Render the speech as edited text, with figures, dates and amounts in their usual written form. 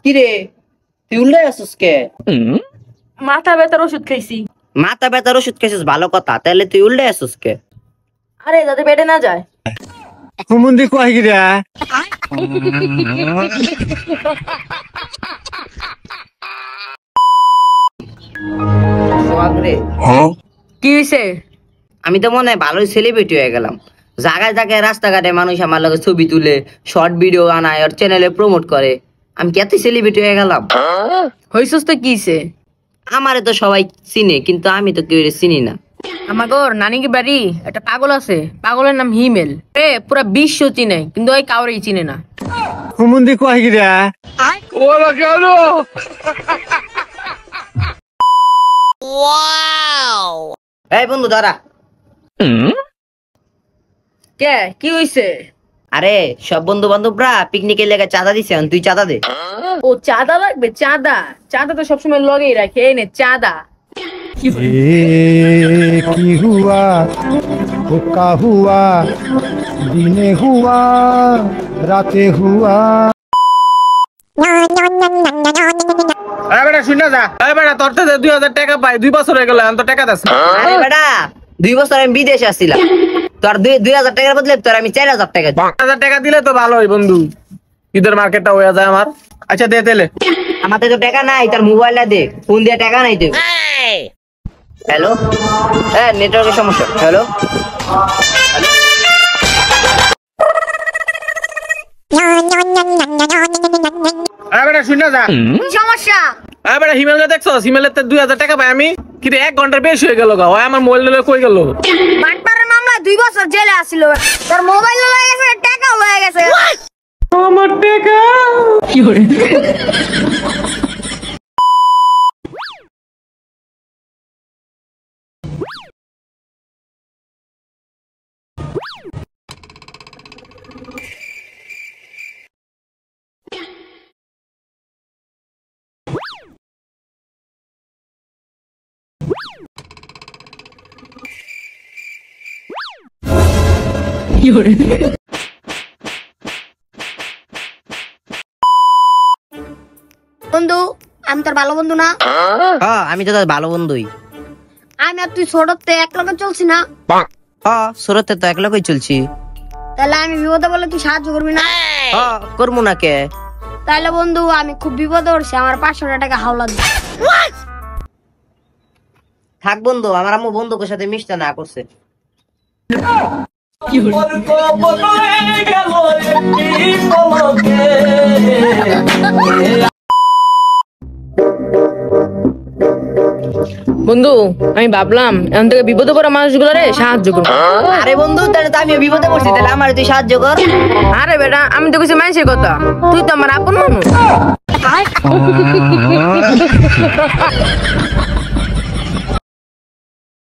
কিরে তুই উল্লে আসছিস কে? মাথা ব্যথার ওষুধ খাইছি। মাথা ব্যথার ওষুধ খাইছিস, ভালো কথা। তাহলে তুই উল্লে আসছিস কে? আরে যাতে পেটে না যায়। হুমুন্দি কয় গিরা সোহাগরে, কি হইছে? আমি তো মনে হয় ভালোই সেলিব্রিটি হয়ে গেলাম। জায়গায় জায়গায় রাস্তাঘাটে মানুষ আমার লগে ছবি তুলে, শর্ট ভিডিও বানায়, ওর চ্যানেলে প্রমোট করে। আমি কি এত সেলিব্রিটি হয়ে গেলাম? হইছস তো কি হইছে? আমারে তো সবাই চিনে, কিন্তু আমি তো কেউ চিনি না। আমাগর নানিকে বাড়ি একটা পাগল আছে, পাগলের নাম হিমেল। পুরা বিশ্ব চিনে, কিন্তু ওই কাউরেই চিনে না। হুমুন্দি কয় গিরা ওরা কেন এই বন্ধু দাঁড়া। কে কি হইছে? আরে সব বন্ধু বান্ধবরা পিকনিকের লেগে চাঁদা দিছে, তুই চাঁদা দে। ও চাঁদা লাগবে? চাঁদা চাঁদা তো সবসময় লগেই রাখে। এই নে চাঁদা। কি হুয়া হুকা হুয়া দিনে হুয়া রাতে হুয়া বেটা শুনে যা। বেটা তোর থেকে 2000 টাকা পাই, 2 বছর হয়ে গেল, তো টাকা দাস। আরে বেটা 2 বছর আমি বিদেশে আসছিলাম, তোর 2000 টাকার বদলে তোর আমি 4000 টাকা দিই। 1000 টাকা দিলে তো ভালোই বন্ধু, ঈদের মার্কেটটা হয়ে যায় আমার। আচ্ছা দে তেলে। আমার তো টাকা নাই, তোর মোবাইলটা দে, ফোন দিয়ে টাকা নাই তো। হ্যালো, হ্যাঁ নেটওয়ার্কের সমস্যা। হ্যালো বেটা শুনে যা। কি সমস্যা? বেটা হিমেল দেখছো? হিমেলের 2000 টাকা পাই আমি, কিন্তু 1 ঘন্টার বেশি হয়ে গেল। ওই আমার মোবাইল নিলে কই গেল? বাটপারের মামলায় 2 বছর জেলে আসিল। তোর মোবাইল লয়ে গেছে, টাকাও লয়ে গেছে। আমার টাকা কি করে? কি করে? বন্ধু, আমি তোর ভালো বন্ধু না? হ্যাঁ আমি তো তোর ভালো বন্ধুই। আমি আর তুই ছোটতে এক লগে চলছি না? হ্যাঁ সুরতে তো এক লোকই চলছি। তাহলে আমি বিপদে বলে তুই সাহায্য করবি না? হ্যাঁ করবো না কে? তাইলে বন্ধু আমি খুব বিপদে পড়ছি, আমার 500 টাকা হাওলা দে। থাক বন্ধু, আমার আম্মু বন্ধুকের সাথে মিশতে না করছে। কি করে? বন্ধু আমি ভাবলাম এখন থেকে বিপদে পড়া মানুষগুলোরে সাহায্য করবো। আরে বন্ধু তাহলে তো আমিও বিপদে পড়ছি, তাহলে আমার তুই সাহায্য কর। আরে বেটা আমি তো কিছু মানুষের কথা, তুই তো আমার আপন মানুষ।